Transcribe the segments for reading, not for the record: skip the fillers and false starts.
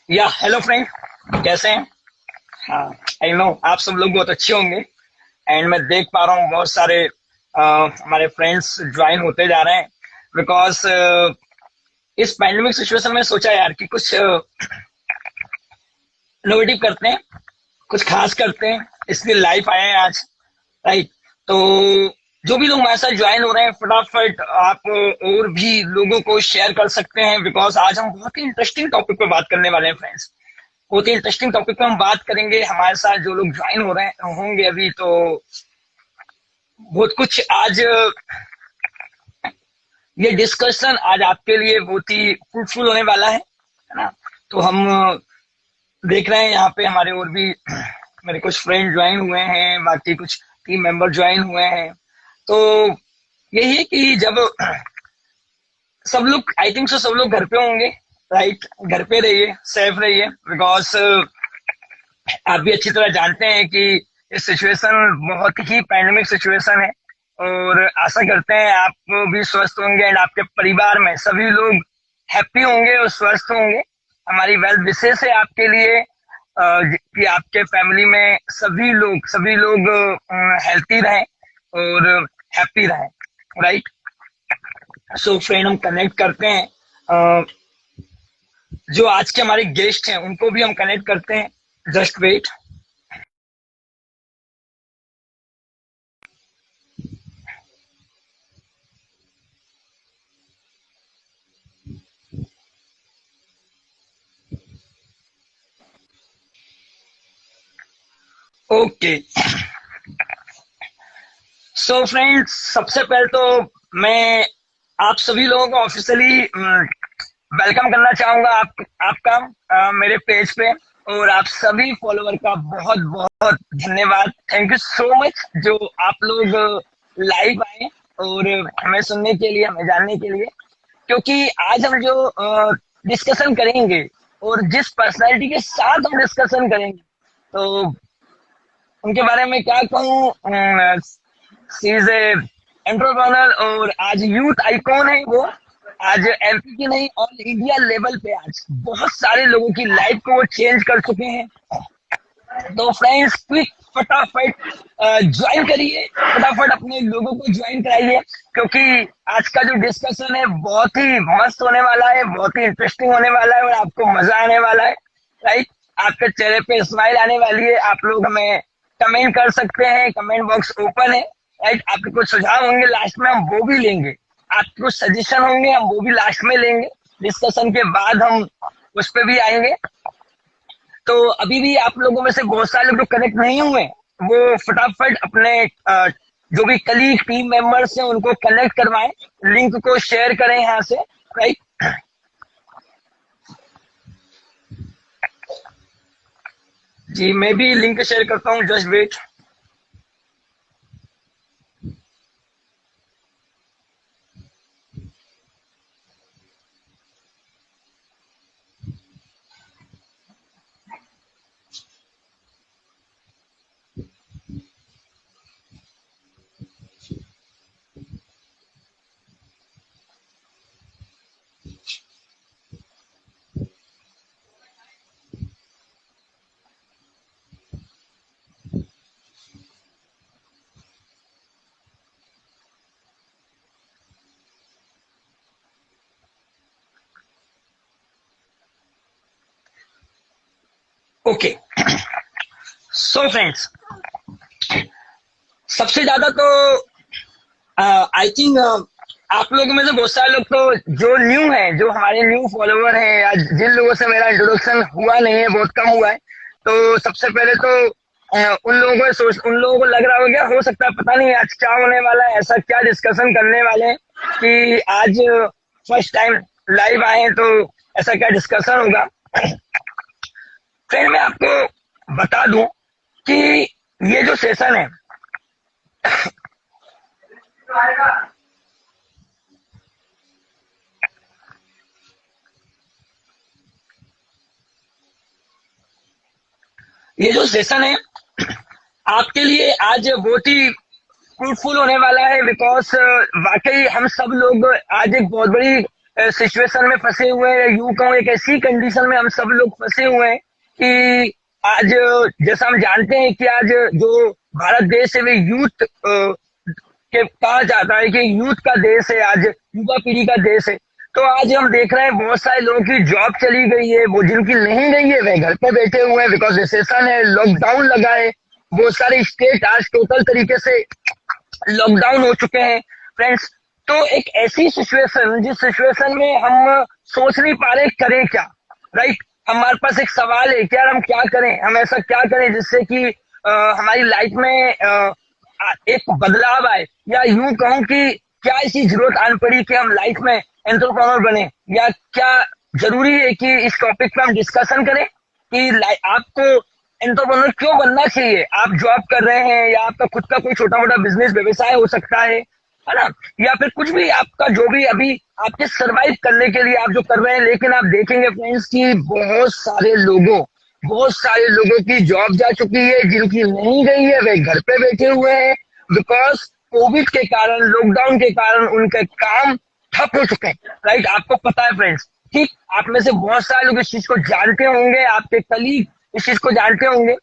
या hello friend, कैसे हैं? हाँ, आई नो आप सब लोग बहुत अच्छे होंगे। एंड मैं देख पा रहा हूँ बहुत सारे हमारे फ्रेंड्स ज्वाइन होते जा रहे हैं बिकॉज इस पैंडेमिक सिचुएशन में सोचा यार कि कुछ इनोवेटिव करते हैं, कुछ खास करते हैं, इसलिए लाइव आए हैं आज। राइट। तो जो भी लोग हमारे साथ ज्वाइन हो रहे हैं फटाफट आप और भी लोगों को शेयर कर सकते हैं बिकॉज आज हम बहुत ही इंटरेस्टिंग टॉपिक पे बात करने वाले हैं फ्रेंड्स। बहुत ही इंटरेस्टिंग टॉपिक पे हम बात करेंगे। हमारे साथ जो लोग ज्वाइन हो रहे हैं होंगे अभी, तो बहुत कुछ आज ये डिस्कशन आज आपके लिए बहुत ही फ्रूटफुल होने वाला है ना। तो हम देख रहे हैं यहाँ पे हमारे और भी मेरे कुछ फ्रेंड ज्वाइन हुए हैं, बाकी कुछ टीम मेंबर ज्वाइन हुए हैं। तो यही है कि जब सब लोग, आई थिंक सो सब लोग घर पे होंगे। राइट, घर पे रहिए, सेफ रहिए बिकॉज आप भी अच्छी तरह जानते हैं कि ये सिचुएशन बहुत ही पैंडेमिक सिचुएशन है। और आशा करते हैं आप भी स्वस्थ होंगे एंड आपके परिवार में सभी लोग हैप्पी होंगे और स्वस्थ होंगे। हमारी वेल विशेष है आपके लिए कि आपके फैमिली में सभी लोग हेल्थी रहें और हैप्पी रहें। राइट। सो फ्रेंड, हम कनेक्ट करते हैं। जो आज के हमारे गेस्ट हैं उनको भी हम कनेक्ट करते हैं। Just wait. Okay. So friends, सबसे पहले तो मैं आप सभी लोगों को ऑफिशियली वेलकम करना चाहूंगा आपका मेरे पेज पे। और आप सभी फॉलोवर का बहुत बहुत धन्यवाद। थैंक यू सो मच जो आप लोग लाइव आए और हमें सुनने के लिए, हमें जानने के लिए। क्योंकि आज हम जो डिस्कशन करेंगे और जिस पर्सनैलिटी के साथ हम डिस्कशन करेंगे, तो उनके बारे में क्या कहूँ। शी इज ए एंटरप्रेन्योर और आज यूथ आइकॉन है वो। आज एमपी की नहीं, ऑल इंडिया लेवल पे आज बहुत सारे लोगों की लाइफ को वो चेंज कर चुके हैं। तो फ्रेंड्स, क्विक फटाफट ज्वाइन करिए, फटाफट अपने लोगों को ज्वाइन कराइए क्योंकि आज का जो डिस्कशन है बहुत ही मस्त होने वाला है, बहुत ही इंटरेस्टिंग होने वाला है और आपको मजा आने वाला है। राइट। आपके चेहरे पे स्माइल आने वाली है। आप लोग हमें कमेंट कर सकते हैं, कमेंट बॉक्स ओपन है। राइट। आपके कुछ सुझाव होंगे लास्ट में, हम वो भी लेंगे। आपके कुछ सजेशन होंगे, हम वो भी लास्ट में लेंगे। डिस्कशन के बाद हम उस पर भी आएंगे। तो अभी भी आप लोगों में से बहुत सारे लोग जो कनेक्ट नहीं हुए, वो फटाफट अपने जो भी कलीग टीम मेंबर्स हैं उनको कनेक्ट करवाएं, लिंक को शेयर करें यहाँ से। राइट। जी, मैं भी लिंक शेयर करता हूँ। Just wait. Okay. So friends, सबसे ज्यादा तो आई थिंक आप लोगों में से बहुत सारे लोग तो जो न्यू है, जो हमारे न्यू फॉलोवर हैं या जिन लोगों से मेरा इंट्रोडक्शन हुआ नहीं है, बहुत कम हुआ है। तो सबसे पहले तो उन लोगों को लग रहा होगा, हो सकता है पता नहीं आज क्या होने वाला है, ऐसा क्या डिस्कशन करने वाले हैं कि आज फर्स्ट टाइम लाइव आए हैं, तो ऐसा क्या डिस्कशन होगा। फ्रेंड, मैं आपको बता दूं कि ये जो सेशन है, ये जो सेशन है आपके लिए आज बहुत ही फ्रूटफुल होने वाला है बिकॉज वाकई हम सब लोग आज एक बहुत बड़ी सिचुएशन में फंसे हुए हैं, यूं कहूँ एक ऐसी कंडीशन में हम सब लोग फंसे हुए हैं कि आज जैसा हम जानते हैं कि आज जो भारत देश है वे यूथ के कहा जाता है कि यूथ का देश है, आज युवा पीढ़ी का देश है। तो आज हम देख रहे हैं बहुत सारे लोगों की जॉब चली गई है, वो जिनकी नहीं गई है वे घर पे बैठे हुए हैं बिकॉज रिसेशन है, लॉकडाउन लगा है। बहुत सारे स्टेट आज टोटल तरीके से लॉकडाउन हो चुके हैं फ्रेंड्स। तो एक ऐसी सिचुएशन जिस सिचुएशन में हम सोच नहीं पा रहे करें क्या, राइट। हमारे पास एक सवाल है कि यार हम क्या करें, हम ऐसा क्या करें जिससे कि हमारी लाइफ में एक बदलाव आए, या यूं कहूं कि क्या ऐसी जरूरत आन पड़ी कि हम लाइफ में एंटरप्रेन्योर बने, या क्या जरूरी है कि इस टॉपिक पे हम डिस्कशन करें कि आपको एंटरप्रेन्योर क्यों बनना चाहिए। आप जॉब कर रहे हैं या आपका खुद का कोई छोटा मोटा बिजनेस व्यवसाय हो सकता है ना, या फिर कुछ भी आपका जो भी अभी आपके सर्वाइव करने के लिए आप जो कर रहे हैं। लेकिन आप देखेंगे फ्रेंड्स कि बहुत सारे लोगों की जॉब जा चुकी है, जिनकी नहीं गई है वे घर पे बैठे हुए हैं बिकॉज कोविड के कारण, लॉकडाउन के कारण उनके काम ठप हो चुके हैं, राइट। आपको पता है फ्रेंड्स, ठीक, आप में से बहुत सारे लोग इस चीज को जानते होंगे, आपके कलीग इस चीज को जानते होंगे।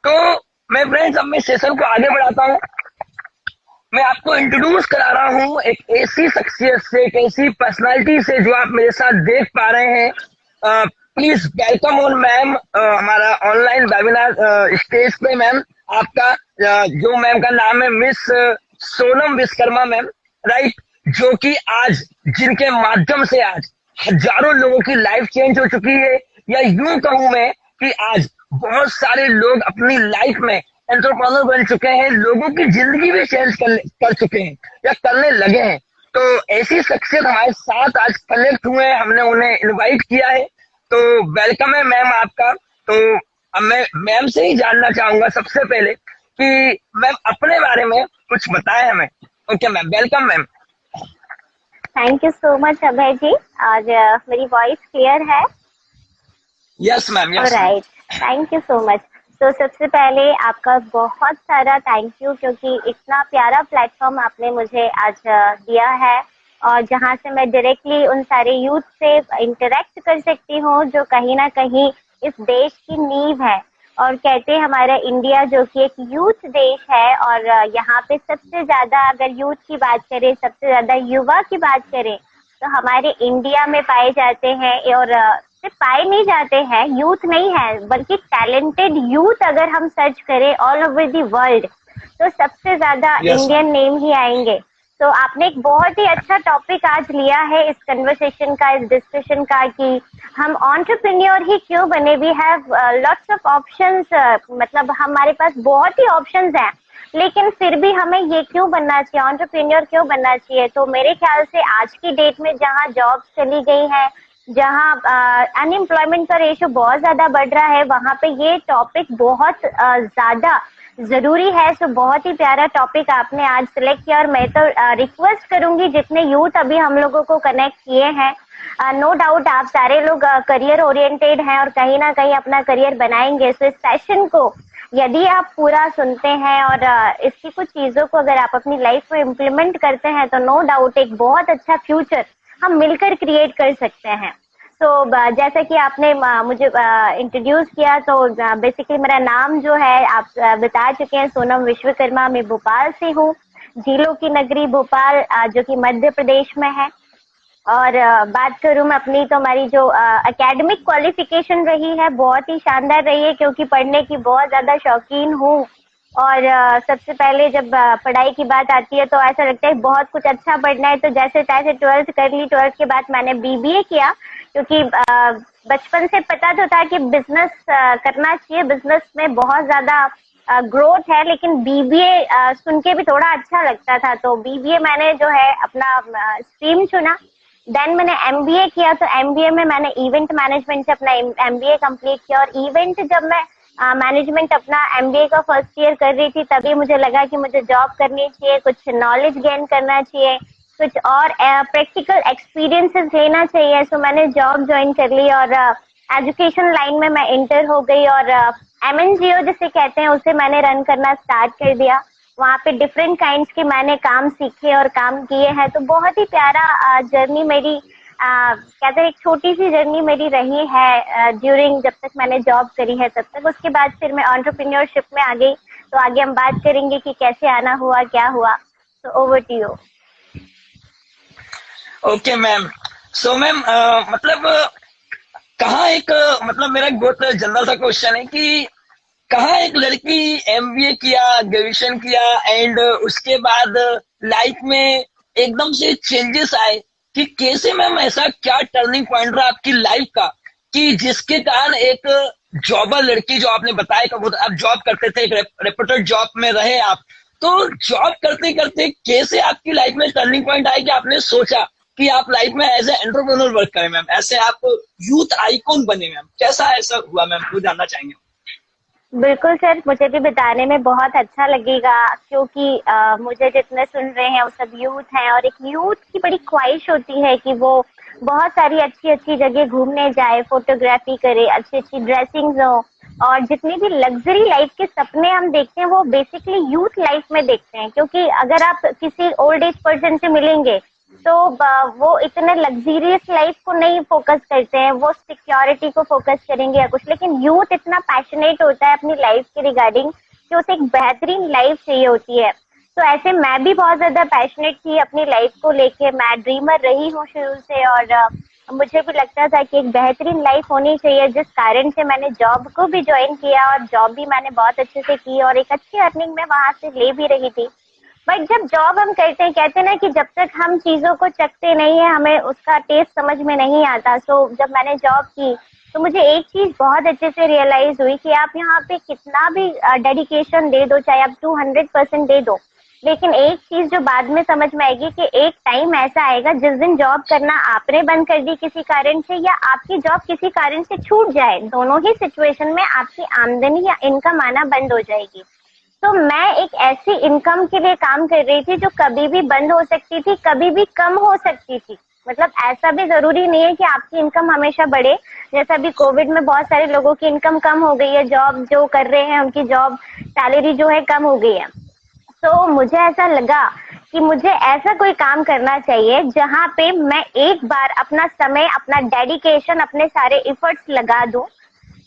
तो मैं फ्रेंड्स अब मैं सेशन को आगे बढ़ाता हूँ। मैं आपको इंट्रोड्यूस करा रहा हूँ एक ऐसी शख्सियत से, एक ऐसी पर्सनालिटी से जो आप मेरे साथ देख पा रहे हैं। प्लीज वेलकम ऑन मैम, हमारा ऑनलाइन वेबिनार स्टेज पे मैम आपका, जो मैम का नाम है miss Sonam Vishwakarma ma'am, right. जो कि आज जिनके माध्यम से आज हजारों लोगों की लाइफ चेंज हो चुकी है, या यूं कहूं मैं कि आज बहुत सारे लोग अपनी लाइफ में एंटरप्रेन्योर बन चुके हैं, लोगों की जिंदगी भी चेंज कर चुके हैं या करने लगे हैं। तो ऐसी शख्सियत हमारे साथ आज कनेक्ट हुए हैं, हमने उन्हें इनवाइट किया है। तो वेलकम है मैम आपका। तो अब मैं मैम से ही जानना चाहूंगा सबसे पहले कि मैम अपने बारे में कुछ बताएं हमें। Okay ma'am, welcome ma'am. Thank you so much Abhay ji. आज मेरी वॉइस क्लियर है? Yes ma'am, yes. Right, thank you so much. तो सबसे पहले आपका बहुत सारा थैंक यू, क्योंकि इतना प्यारा प्लेटफॉर्म आपने मुझे आज दिया है, और जहां से मैं डायरेक्टली उन सारे यूथ से इंटरेक्ट कर सकती हूँ जो कहीं ना कहीं इस देश की नींव है। और कहते हैं हमारा इंडिया जो कि एक यूथ देश है, और यहाँ पे सबसे ज्यादा अगर यूथ की बात करें, सबसे ज्यादा युवा की बात करें तो हमारे इंडिया में पाए जाते हैं। और सिर्फ पाए नहीं जाते हैं, यूथ नहीं है बल्कि टैलेंटेड यूथ अगर हम सर्च करें ऑल ओवर दी वर्ल्ड तो सबसे ज्यादा इंडियन नेम ही आएंगे। तो आपने एक बहुत ही अच्छा टॉपिक आज लिया है इस कन्वर्सेशन का, इस डिस्कशन का, कि हम एंटरप्रेन्योर ही क्यों बने। We have lots of options, मतलब हमारे पास बहुत ही ऑप्शंस हैं, लेकिन फिर भी हमें ये क्यों बनना चाहिए, एंटरप्रेन्योर क्यों बनना चाहिए। तो मेरे ख्याल से आज की डेट में जहाँ जॉब्स चली गई हैं, जहाँ अनएम्प्लॉयमेंट का रेशो बहुत ज्यादा बढ़ रहा है, वहाँ पे ये टॉपिक बहुत ज्यादा जरूरी है। सो बहुत ही प्यारा टॉपिक आपने आज सिलेक्ट किया, और मैं तो रिक्वेस्ट करूंगी जितने यूथ अभी हम लोगों को कनेक्ट किए हैं, नो डाउट आप सारे लोग करियर ओरिएंटेड हैं और कहीं ना कहीं अपना करियर बनाएंगे। सो इस सेशन को यदि आप पूरा सुनते हैं और इसकी कुछ चीजों को अगर आप अपनी लाइफ में इम्प्लीमेंट करते हैं तो नो डाउट एक बहुत अच्छा फ्यूचर हम मिलकर क्रिएट कर सकते हैं। तो जैसा कि आपने मुझे इंट्रोड्यूस किया, तो बेसिकली मेरा नाम जो है आप बता चुके हैं, सोनम विश्वकर्मा। मैं भोपाल से हूँ, झीलों की नगरी भोपाल जो कि मध्य प्रदेश में है। और बात करूं मैं अपनी, तो हमारी जो एकेडमिक क्वालिफिकेशन रही है बहुत ही शानदार रही है, क्योंकि पढ़ने की बहुत ज्यादा शौकीन हूँ। और सबसे पहले जब पढ़ाई की बात आती है तो ऐसा लगता है बहुत कुछ अच्छा पढ़ना है, तो जैसे तैसे 12th कर ली। 12th के बाद मैंने बीबीए किया, क्योंकि बचपन से पता तो था कि बिजनेस करना चाहिए, बिजनेस में बहुत ज्यादा ग्रोथ है, लेकिन बीबीए सुन के भी थोड़ा अच्छा लगता था, तो बीबीए मैंने जो है अपना स्ट्रीम चुना। देन मैंने एमबीए किया, तो एमबीए में मैंने इवेंट मैनेजमेंट से अपना एमबीए कंप्लीट किया। और इवेंट जब मैं मैनेजमेंट अपना एमबीए का फर्स्ट ईयर कर रही थी, तभी मुझे लगा कि मुझे जॉब करनी चाहिए, कुछ नॉलेज गेन करना चाहिए, कुछ और प्रैक्टिकल एक्सपीरियंसेस लेना चाहिए। सो मैंने जॉब ज्वाइन कर ली और एजुकेशन लाइन में मैं इंटर हो गई, और एमएनजीओ जिसे कहते हैं उसे मैंने रन करना स्टार्ट कर दिया। वहाँ पे डिफरेंट काइंड्स के मैंने काम सीखे और काम किए हैं। तो बहुत ही प्यारा जर्नी मेरी कहते हैं एक छोटी सी जर्नी मेरी रही है ड्यूरिंग जब तक मैंने जॉब करी है तब तक। उसके बाद फिर मैं एंटरप्रेन्योरशिप में आ गई, तो आगे हम बात करेंगे कि कैसे आना हुआ, क्या हुआ। तो over to you. Okay ma'am. So ma'am मतलब कहाँ एक मतलब मेरा एक बहुत जनरल सा क्वेश्चन है कि कहाँ एक लड़की एमबीए किया, ग्रेजुएशन किया एंड उसके बाद लाइफ में एकदम से चेंजेस आए कि कैसे मैम, ऐसा क्या टर्निंग पॉइंट रहा आपकी लाइफ का कि जिसके कारण एक जॉबर लड़की, जो आपने बताया कि बहुत आप जॉब करते थे, एक रेपुटेड जॉब में रहे आप, तो जॉब करते करते कैसे आपकी लाइफ में टर्निंग पॉइंट आया कि आपने सोचा कि आप लाइफ में एज ए एंटरप्रेन्योर वर्क करें मैम, ऐसे आप यूथ आइकॉन बने मैम, कैसा ऐसा हुआ मैम, वो जानना चाहेंगे। बिल्कुल सर, मुझे भी बताने में बहुत अच्छा लगेगा क्योंकि मुझे जितने सुन रहे हैं वो सब यूथ हैं, और एक यूथ की बड़ी ख्वाहिश होती है कि वो बहुत सारी अच्छी अच्छी जगह घूमने जाए, फोटोग्राफी करे, अच्छी अच्छी ड्रेसिंग्स हो, और जितनी भी लग्जरी लाइफ के सपने हम देखते हैं वो बेसिकली यूथ लाइफ में देखते हैं। क्योंकि अगर आप किसी ओल्ड एज पर्सन से मिलेंगे तो वो इतने लग्जरियस लाइफ को नहीं फोकस करते हैं, वो सिक्योरिटी को फोकस करेंगे या कुछ। लेकिन यूथ इतना पैशनेट होता है अपनी लाइफ के रिगार्डिंग कि उसे एक बेहतरीन लाइफ चाहिए होती है। तो ऐसे मैं भी बहुत ज्यादा पैशनेट थी अपनी लाइफ को लेके, मैं ड्रीमर रही हूँ शुरू से, और मुझे भी लगता था कि एक बेहतरीन लाइफ होनी चाहिए, जिस कारण से मैंने जॉब को भी ज्वाइन किया, और जॉब भी मैंने बहुत अच्छे से की और एक अच्छी अर्निंग में वहां से ले भी रही थी। बट जब जॉब हम करते हैं, कहते हैं ना कि जब तक हम चीजों को चखते नहीं है हमें उसका टेस्ट समझ में नहीं आता। सो जब मैंने जॉब की तो मुझे एक चीज बहुत अच्छे से रियलाइज हुई कि आप यहाँ पे कितना भी डेडिकेशन दे दो, चाहे आप 200% दे दो, लेकिन एक चीज जो बाद में समझ में आएगी कि एक टाइम ऐसा आएगा जिस दिन जॉब करना आपने बंद कर दी किसी कारण से, या आपकी जॉब किसी कारण से छूट जाए, दोनों ही सिचुएशन में आपकी आमदनी या इनकम आना बंद हो जाएगी। तो मैं एक ऐसी इनकम के लिए काम कर रही थी जो कभी भी बंद हो सकती थी, कभी भी कम हो सकती थी। मतलब ऐसा भी जरूरी नहीं है कि आपकी इनकम हमेशा बढ़े। जैसा अभी कोविड में बहुत सारे लोगों की इनकम कम हो गई है, जॉब जो कर रहे हैं उनकी जॉब सैलरी जो है कम हो गई है। तो मुझे ऐसा लगा कि मुझे ऐसा कोई काम करना चाहिए जहाँ पे मैं एक बार अपना समय, अपना डेडिकेशन, अपने सारे इफर्ट्स लगा दूं,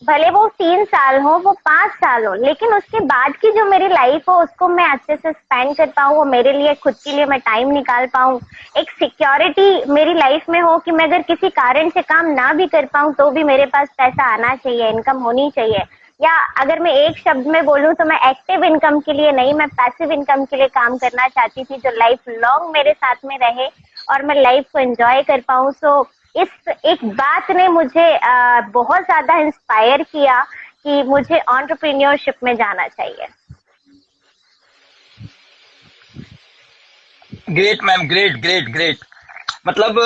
भले वो 3 साल हो, वो 5 साल हो, लेकिन उसके बाद की जो मेरी लाइफ हो उसको मैं अच्छे से स्पेंड कर पाऊँ, वो मेरे लिए, खुद के लिए मैं टाइम निकाल पाऊँ, एक सिक्योरिटी मेरी लाइफ में हो कि मैं अगर किसी कारण से काम ना भी कर पाऊँ तो भी मेरे पास पैसा आना चाहिए, इनकम होनी चाहिए। या अगर मैं एक शब्द में बोलूँ तो मैं एक्टिव इनकम के लिए नहीं, मैं पैसिव इनकम के लिए काम करना चाहती थी, जो लाइफ लॉन्ग मेरे साथ में रहे और मैं लाइफ को एंजॉय कर पाऊँ। सो इस एक बात ने मुझे बहुत ज्यादा इंस्पायर किया कि मुझे एंटरप्रेन्योरशिप में जाना चाहिए। Great ma'am, great great great. मतलब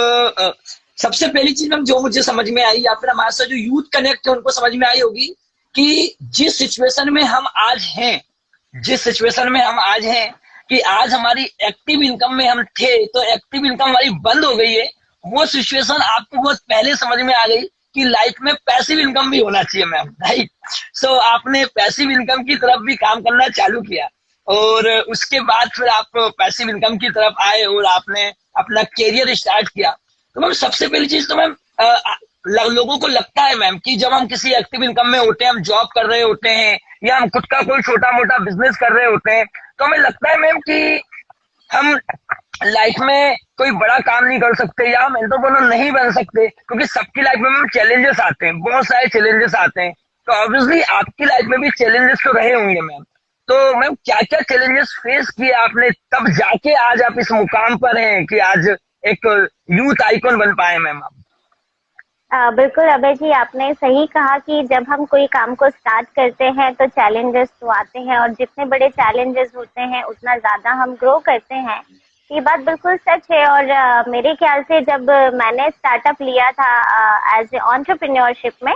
सबसे पहली चीज मैम जो मुझे समझ में आई, या फिर हमारे साथ जो यूथ कनेक्ट है उनको समझ में आई होगी कि जिस सिचुएशन में हम आज हैं, जिस सिचुएशन में हम आज हैं कि आज हमारी एक्टिव इनकम में हम थे तो एक्टिव इनकम हमारी बंद हो गई है, वो सिचुएशन आपको बहुत पहले समझ में आ गई कि लाइफ में पैसिव इनकम भी होना चाहिए मैम, राइट। सो आपने पैसिव इनकम की तरफ भी काम करना चालू किया और उसके बाद फिर आप पैसिव इनकम की तरफ आए और आपने अपना कैरियर स्टार्ट किया। तो मैम सबसे पहली चीज तो मैम लोगों को लगता है मैम कि जब हम किसी एक्टिव इनकम में होते हैं, हम जॉब कर रहे होते हैं या हम खुद का कोई छोटा मोटा बिजनेस कर रहे होते हैं, तो हमें लगता है मैम कि हम लाइफ में कोई बड़ा काम नहीं कर सकते या हम एंटरप्रेन्योर नहीं बन सकते, क्योंकि सबकी लाइफ में मैम चैलेंजेस आते हैं, बहुत सारे चैलेंजेस आते हैं। तो ऑब्वियसली आपकी लाइफ में भी चैलेंजेस तो रहे होंगे मैम। तो मैम क्या क्या चैलेंजेस फेस किए आपने, तब जाके आज आप इस मुकाम पर हैं कि आज एक यूथ आइकॉन बन पाए मैम आप? बिल्कुल अभय जी, आपने सही कहा कि जब हम कोई काम को स्टार्ट करते हैं तो चैलेंजेस तो आते हैं, और जितने बड़े चैलेंजेस होते हैं उतना ज्यादा हम ग्रो करते हैं। ये बात बिल्कुल सच है। और मेरे ख्याल से जब मैंने स्टार्टअप लिया था एज ए एंटरप्रेन्योरशिप में,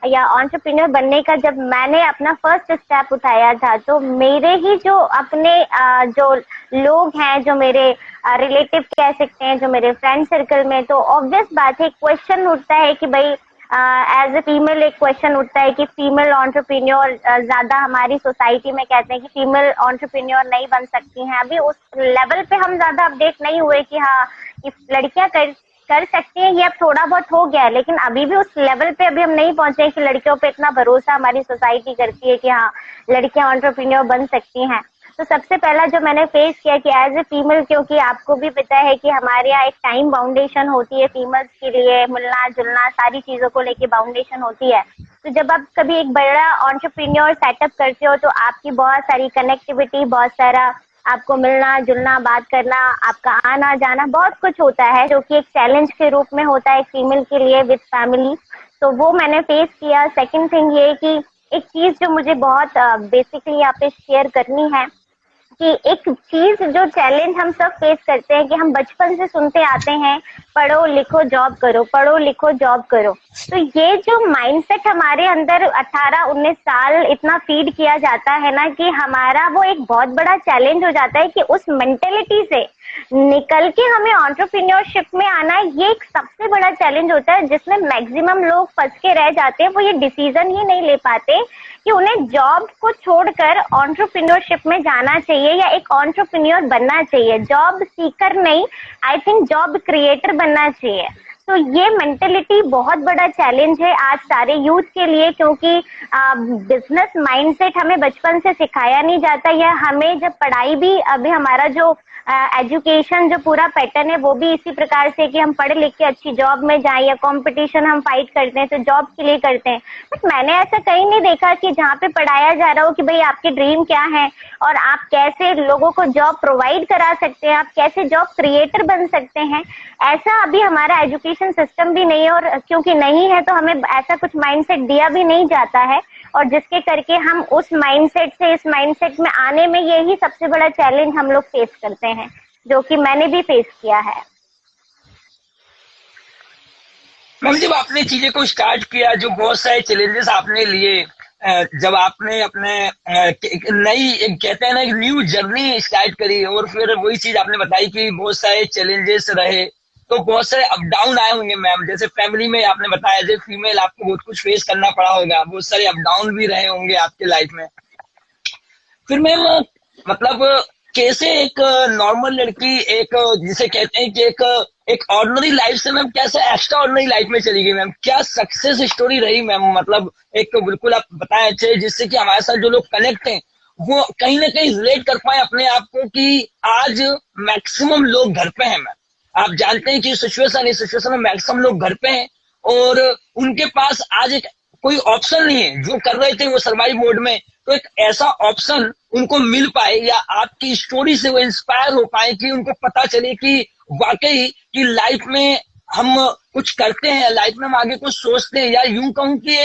या एंटरप्रेन्योर बनने का जब मैंने अपना फर्स्ट स्टेप उठाया था, तो मेरे ही जो अपने जो लोग हैं, जो मेरे रिलेटिव कह सकते हैं, जो मेरे फ्रेंड सर्कल में, तो ऑब्वियस बात है, क्वेश्चन उठता है कि भाई एज ए फीमेल एक क्वेश्चन उठता है कि फीमेल एंटरप्रेन्योर ज्यादा हमारी सोसाइटी में कहते हैं कि फीमेल एंटरप्रेन्योर नहीं बन सकती हैं। अभी उस लेवल पे हम ज्यादा अपडेट नहीं हुए कि हाँ कि लड़कियां कर कर सकती हैं, ये अब थोड़ा बहुत हो गया है, लेकिन अभी भी उस लेवल पे अभी हम नहीं पहुंचे कि लड़कियों पे इतना भरोसा हमारी सोसाइटी करती है कि हाँ लड़कियां एंटरप्रेन्योर बन सकती हैं। तो सबसे पहला जो मैंने फेस किया कि एज ए फीमेल, क्योंकि आपको भी पता है कि हमारे यहाँ एक टाइम बाउंडेशन होती है फीमेल्स के लिए, मिलना जुलना सारी चीजों को लेके बाउंडेशन होती है। तो जब आप कभी एक बड़ा एंटरप्रेन्योर सेटअप करते हो तो आपकी बहुत सारी कनेक्टिविटी, बहुत सारा आपको मिलना जुलना, बात करना, आपका आना जाना बहुत कुछ होता है जो कि एक चैलेंज के रूप में होता है एक फीमेल के लिए विद फैमिली। तो वो मैंने फेस किया। सेकंड थिंग ये कि एक चीज जो मुझे बहुत बेसिकली यहाँ पे शेयर करनी है कि एक चीज जो चैलेंज हम सब फेस करते हैं कि हम बचपन से सुनते आते हैं पढ़ो लिखो जॉब करो, पढ़ो लिखो जॉब करो। तो ये जो माइंडसेट हमारे अंदर 18-19 साल इतना फीड किया जाता है ना कि हमारा वो एक बहुत बड़ा चैलेंज हो जाता है कि उस मेंटेलिटी से निकल के हमें एंटरप्रेन्योरशिप में आना, ये एक सबसे बड़ा चैलेंज होता है जिसमें मैक्सिमम लोग फंस के रह जाते हैं। वो ये डिसीजन ही नहीं ले पाते कि उन्हें जॉब को छोड़कर एंटरप्रेन्योरशिप में जाना चाहिए या एक एंटरप्रेन्योर बनना चाहिए। जॉब सीकर नहीं, आई थिंक जॉब क्रिएटर बनना चाहिए। तो ये मेंटेलिटी बहुत बड़ा चैलेंज है आज सारे यूथ के लिए, क्योंकि बिजनेस माइंडसेट हमें बचपन से सिखाया नहीं जाता। या हमें जब पढ़ाई भी, अभी हमारा जो एजुकेशन जो पूरा पैटर्न है वो भी इसी प्रकार से कि हम पढ़ लिख के अच्छी जॉब में जाएं, या कंपटीशन हम फाइट करते हैं तो जॉब के लिए करते हैं। बट मैंने ऐसा कहीं नहीं देखा कि जहाँ पे पढ़ाया जा रहा हो कि भाई आपके ड्रीम क्या है और आप कैसे लोगों को जॉब प्रोवाइड करा सकते हैं, आप कैसे जॉब क्रिएटर बन सकते हैं। ऐसा अभी हमारा एजुकेशन सिस्टम भी नहीं है, और क्योंकि नहीं है तो हमें ऐसा कुछ माइंडसेट दिया भी नहीं जाता है, और जिसके करके हम उस माइंडसेट से इस माइंडसेट में आने में यही सबसे बड़ा चैलेंज हम लोग फेस करते हैं, जो कि मैंने भी फेस किया है। मैम जब आपने चीजें को स्टार्ट किया, जो बहुत सारे चैलेंजेस आपने लिए, जब आपने अपने एक नई, एक कहते हैं ना, एक न्यू जर्नी स्टार्ट करी, और फिर वही चीज आपने बताई कि बहुत सारे चैलेंजेस रहे, तो बहुत सारे अप डाउन आए होंगे मैम। जैसे फैमिली में आपने बताया, जैसे फीमेल आपको बहुत कुछ फेस करना पड़ा होगा, बहुत सारे अप डाउन भी रहे होंगे आपके लाइफ में। फिर मैम मतलब कैसे एक नॉर्मल लड़की, एक जिसे कहते हैं कि एक ऑर्डिनरी लाइफ से मैम कैसे एक्स्ट्रा ऑर्डिनरी लाइफ में चली गई मैम? क्या सक्सेस स्टोरी रही मैम? मतलब एक तो बिल्कुल आप बताएं अच्छे, जिससे कि हमारे साथ जो लोग कनेक्ट हैं वो कहीं ना कहीं रिलेट कर पाए अपने आप को कि आज मैक्सिमम लोग घर पे हैं मैम। आप जानते हैं कि सिचुएशन, इस सिचुएशन में मैक्सिमम लोग घर पे हैं और उनके पास आज एक कोई ऑप्शन नहीं है। जो कर रहे थे वो सर्वाइव मोड में, तो एक ऐसा ऑप्शन उनको मिल पाए, या आपकी स्टोरी से वो इंस्पायर हो पाए कि उनको पता चले कि वाकई कि लाइफ में हम कुछ करते हैं, लाइफ में हम आगे कुछ सोचते हैं, या यूं कहूं कि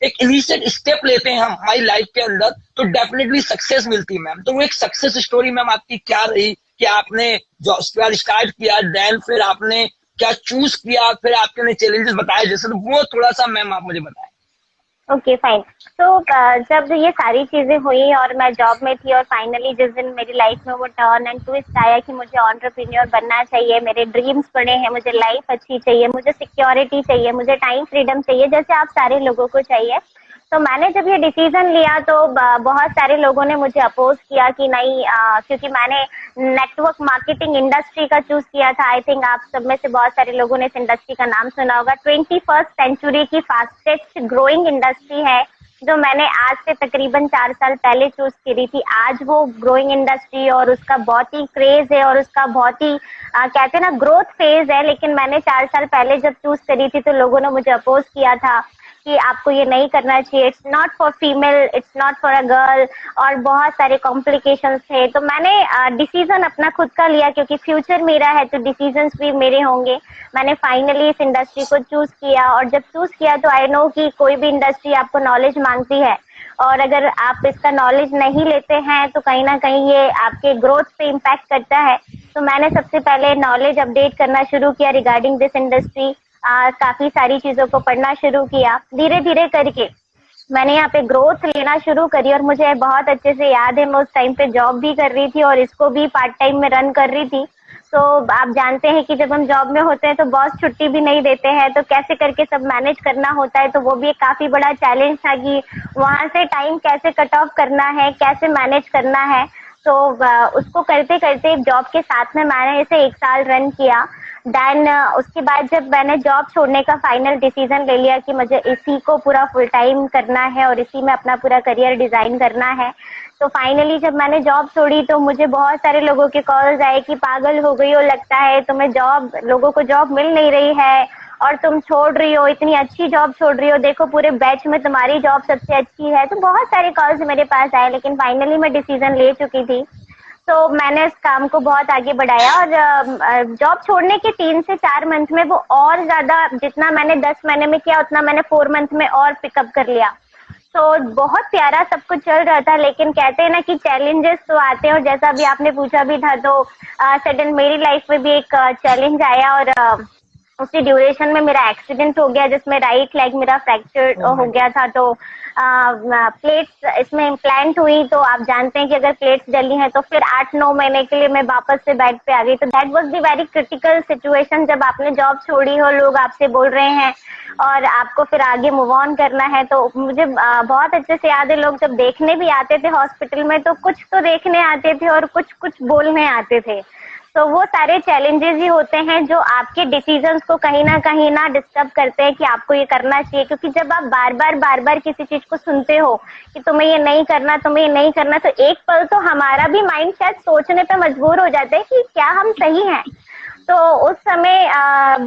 एक इनिशियल स्टेप लेते हैं हम हमारी लाइफ के अंदर, तो डेफिनेटली सक्सेस मिलती है मैम। तो वो एक सक्सेस स्टोरी मैम आपकी क्या रही कि आपने जो स्टार्ट किया, देन फिर आपने क्या चूज किया, फिर आपने चैलेंजेस बताए जैसे, तो वो थोड़ा सा मैम आप मुझे बताएं। Okay fine. तो जब ये सारी चीजें हुई और मैं जॉब में थी, और फाइनली जिस दिन मेरी लाइफ में वो टर्न एंड ट्विस्ट आया कि मुझे एंटरप्रेन्योर बनना चाहिए, मेरे ड्रीम्स बड़े हैं, मुझे लाइफ अच्छी चाहिए, मुझे सिक्योरिटी चाहिए, मुझे टाइम फ्रीडम चाहिए, जैसे आप सारे लोगों को चाहिए। तो मैंने जब ये डिसीजन लिया तो बहुत सारे लोगों ने मुझे अपोज किया कि नहीं, क्योंकि मैंने नेटवर्क मार्केटिंग इंडस्ट्री का चूज किया था। आई थिंक आप सब में से बहुत सारे लोगों ने इस इंडस्ट्री का नाम सुना होगा। 21st सेंचुरी की फास्टेस्ट ग्रोइंग इंडस्ट्री है, जो मैंने आज से तकरीबन 4 साल पहले चूज करी थी। आज वो ग्रोइंग इंडस्ट्री और उसका बहुत ही क्रेज है और उसका बहुत ही कहते हैं ना ग्रोथ फेज है। लेकिन मैंने 4 साल पहले जब चूज करी थी तो लोगों ने मुझे अपोज किया था कि आपको ये नहीं करना चाहिए, it's not for female, it's not for a girl, और बहुत सारे कॉम्प्लिकेशंस थे। तो मैंने डिसीजन अपना खुद का लिया, क्योंकि फ्यूचर मेरा है तो डिसीजंस भी मेरे होंगे। मैंने फाइनली इस इंडस्ट्री को चूज किया, और जब चूज किया तो आई नो कि कोई भी इंडस्ट्री आपको नॉलेज मांगती है, और अगर आप इसका नॉलेज नहीं लेते हैं तो कहीं ना कहीं ये आपके ग्रोथ पे इम्पैक्ट करता है। तो मैंने सबसे पहले नॉलेज अपडेट करना शुरू किया रिगार्डिंग दिस इंडस्ट्री। काफी सारी चीजों को पढ़ना शुरू किया। धीरे धीरे करके मैंने यहाँ पे ग्रोथ लेना शुरू करी, और मुझे बहुत अच्छे से याद है मैं उस टाइम पे जॉब भी कर रही थी और इसको भी पार्ट टाइम में रन कर रही थी। तो आप जानते हैं कि जब हम जॉब में होते हैं तो बॉस छुट्टी भी नहीं देते हैं, तो कैसे करके सब मैनेज करना होता है। तो वो भी एक काफी बड़ा चैलेंज था कि वहां से टाइम कैसे कट ऑफ करना है, कैसे मैनेज करना है। तो उसको करते करते जॉब के साथ में मैंने इसे 1 साल रन किया। देन उसके बाद जब मैंने जॉब छोड़ने का फाइनल डिसीजन ले लिया कि मुझे इसी को पूरा फुल टाइम करना है और इसी में अपना पूरा करियर डिजाइन करना है, तो फाइनली जब मैंने जॉब छोड़ी तो मुझे बहुत सारे लोगों के कॉल्स आए कि पागल हो गई हो, लगता है तुम्हें जॉब, लोगों को जॉब मिल नहीं रही है और तुम छोड़ रही हो, इतनी अच्छी जॉब छोड़ रही हो, देखो पूरे बैच में तुम्हारी जॉब सबसे अच्छी है। तो बहुत सारे कॉल्स मेरे पास आए, लेकिन फाइनली मैं डिसीजन ले चुकी थी। तो मैंने इस काम को बहुत आगे बढ़ाया और जॉब छोड़ने के 3 से 4 मंथ में वो और ज्यादा, जितना मैंने 10 महीने में किया उतना मैंने 4 मंथ में और पिकअप कर लिया। तो बहुत प्यारा सब कुछ चल रहा था, लेकिन कहते हैं ना कि चैलेंजेस तो आते हैं, और जैसा भी आपने पूछा भी था तो सडन मेरी लाइफ में भी एक चैलेंज आया और उसी ड्यूरेशन में मेरा एक्सीडेंट हो गया जिसमें राइट लेग मेरा फ्रैक्चर हो गया था। तो प्लेट्स इसमें इम्प्लांट हुई, तो आप जानते हैं कि अगर प्लेट्स जली हैं तो फिर 8-9 महीने के लिए मैं वापस से बेड पे आ गई। तो that was the very critical situation, जब आपने जॉब छोड़ी हो, लोग आपसे बोल रहे हैं और आपको फिर आगे मूव ऑन करना है। तो मुझे बहुत अच्छे से याद है, लोग जब देखने भी आते थे हॉस्पिटल में तो कुछ तो देखने आते थे और कुछ कुछ बोलने आते थे। तो वो सारे चैलेंजेस ही होते हैं जो आपके डिसीजंस को कहीं ना डिस्टर्ब करते हैं कि आपको ये करना चाहिए। क्योंकि जब आप बार बार किसी चीज को सुनते हो कि तुम्हें ये नहीं करना, तुम्हें ये नहीं करना, तो एक पल तो हमारा भी माइंड शायद सोचने पे मजबूर हो जाता है कि क्या हम सही हैं। तो उस समय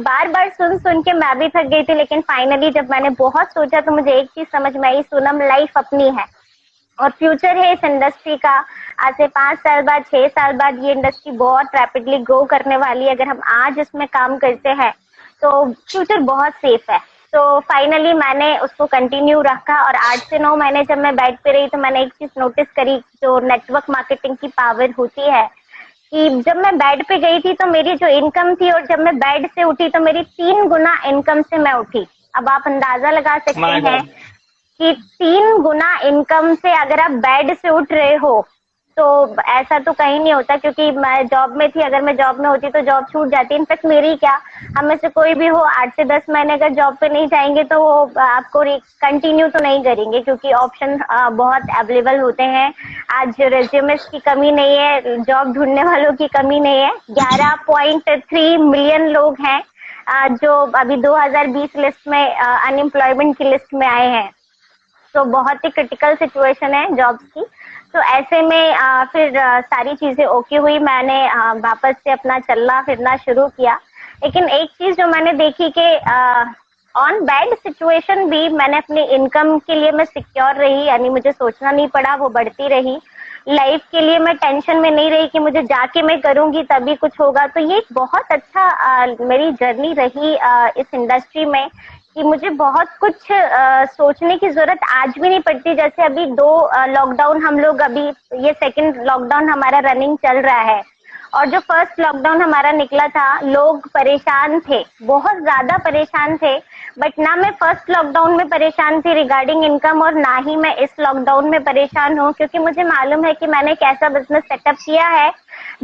बार बार सुन के मैं भी थक गई थी, लेकिन फाइनली जब मैंने बहुत सोचा तो मुझे एक चीज समझ में आई, सोनम लाइफ अपनी है और फ्यूचर है इस इंडस्ट्री का। आज से 5 साल बाद, 6 साल बाद ये इंडस्ट्री बहुत रैपिडली ग्रो करने वाली है। अगर हम आज इसमें काम करते हैं तो फ्यूचर बहुत सेफ है। तो फाइनली मैंने उसको कंटिन्यू रखा और 8 से 9 महीने जब मैं बेड पे रही तो मैंने एक चीज नोटिस करी, जो नेटवर्क मार्केटिंग की पावर होती है, कि जब मैं बेड पे गई थी तो मेरी जो इनकम थी और जब मैं बेड से उठी तो मेरी 3 गुना इनकम से मैं उठी। अब आप अंदाजा लगा सकते हैं कि 3 गुना इनकम से अगर आप बेड से उठ रहे हो तो ऐसा तो कहीं नहीं होता। क्योंकि मैं जॉब में थी, अगर मैं जॉब में होती तो जॉब छूट जाती। इनफैक्ट मेरी क्या, हम में से कोई भी हो 8 से 10 महीने अगर जॉब पे नहीं जाएंगे तो वो आपको कंटिन्यू तो नहीं करेंगे, क्योंकि ऑप्शन बहुत अवेलेबल होते हैं। आज रेज्यूमेस की कमी नहीं है, जॉब ढूंढने वालों की कमी नहीं है। 11.3 मिलियन लोग हैं जो अभी 2020 लिस्ट में अनएम्प्लॉयमेंट की लिस्ट में आए हैं। तो बहुत ही क्रिटिकल सिचुएशन है जॉब्स की। तो ऐसे में फिर सारी चीजें ओके हुई, मैंने वापस से अपना चलना फिरना शुरू किया। लेकिन एक चीज जो मैंने देखी कि ऑन बैड सिचुएशन भी मैंने अपनी इनकम के लिए मैं सिक्योर रही, यानी मुझे सोचना नहीं पड़ा, वो बढ़ती रही। लाइफ के लिए मैं टेंशन में नहीं रही कि मुझे जाके मैं करूंगी तभी कुछ होगा। तो ये एक बहुत अच्छा मेरी जर्नी रही इस इंडस्ट्री में, कि मुझे बहुत कुछ सोचने की जरूरत आज भी नहीं पड़ती। जैसे अभी 2 लॉकडाउन हम लोग, अभी ये सेकंड लॉकडाउन हमारा रनिंग चल रहा है, और जो फर्स्ट लॉकडाउन हमारा निकला था लोग परेशान थे, बहुत ज्यादा परेशान थे। बट ना मैं फर्स्ट लॉकडाउन में परेशान थी रिगार्डिंग इनकम और ना ही मैं इस लॉकडाउन में परेशान हूँ, क्योंकि मुझे मालूम है कि मैंने एक ऐसा बिजनेस सेटअप किया है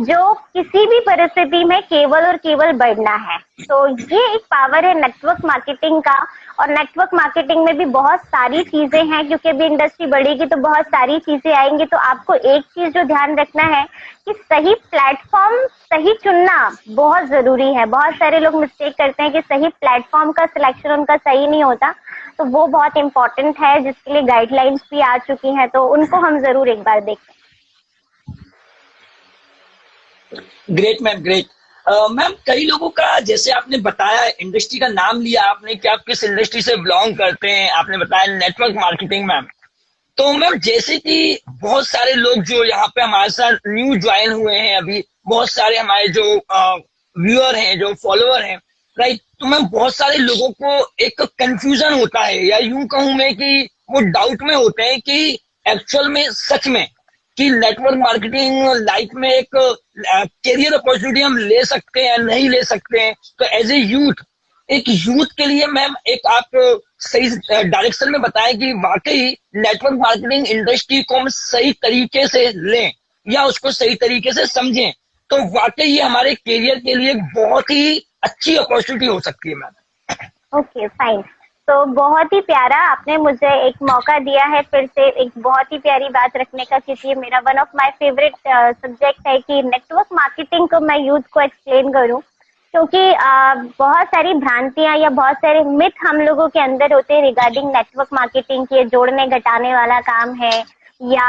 जो किसी भी परिस्थिति में केवल और केवल बढ़ना है। तो ये एक पावर है नेटवर्क मार्केटिंग का। और नेटवर्क मार्केटिंग में भी बहुत सारी चीजें हैं, क्योंकि अभी इंडस्ट्री बढ़ेगी तो बहुत सारी चीजें आएंगी। तो आपको एक चीज जो ध्यान रखना है कि सही प्लेटफॉर्म सही चुनना बहुत जरूरी है। बहुत सारे लोग मिस्टेक करते हैं कि सही प्लेटफॉर्म का सिलेक्शन उनका सही नहीं होता, तो वो बहुत इंपॉर्टेंट है, जिसके लिए गाइडलाइंस भी आ चुकी हैं, तो उनको हम जरूर एक बार देखें। Great ma'am, great. मैम, कई लोगों का, जैसे आपने बताया, इंडस्ट्री का नाम लिया आपने कि आप किस इंडस्ट्री से बिलोंग करते हैं, आपने बताया नेटवर्क मार्केटिंग मैम। तो मैम, जैसे कि बहुत सारे लोग जो यहाँ पे हमारे साथ न्यू ज्वाइन हुए हैं, अभी बहुत सारे हमारे जो व्यूअर हैं, जो फॉलोअर हैं, राइट, तो मैम बहुत सारे लोगों को एक कंफ्यूजन होता है, या यूं कहूं मैं कि वो डाउट में होते हैं कि एक्चुअल में, सच में, कि नेटवर्क मार्केटिंग लाइफ में एक करियर अपॉर्चुनिटी हम ले सकते हैं या नहीं ले सकते हैं। तो एज ए यूथ, एक यूथ के लिए मैम एक आप सही डायरेक्शन में बताएं कि वाकई नेटवर्क मार्केटिंग इंडस्ट्री को हम सही तरीके से लें या उसको सही तरीके से समझें, तो वाकई ये हमारे करियर के लिए बहुत ही अच्छी अपॉर्चुनिटी हो सकती है मैम। Okay, fine. तो बहुत ही प्यारा आपने मुझे एक मौका दिया है फिर से एक बहुत ही प्यारी बात रखने का, क्योंकि मेरा one of my favourite subject है कि नेटवर्क मार्केटिंग को मैं यूथ को एक्सप्लेन करूं। क्योंकि बहुत सारी भ्रांतियां या बहुत सारे मिथ हम लोगों के अंदर होते हैं रिगार्डिंग नेटवर्क मार्केटिंग के, जोड़ने घटाने वाला काम है या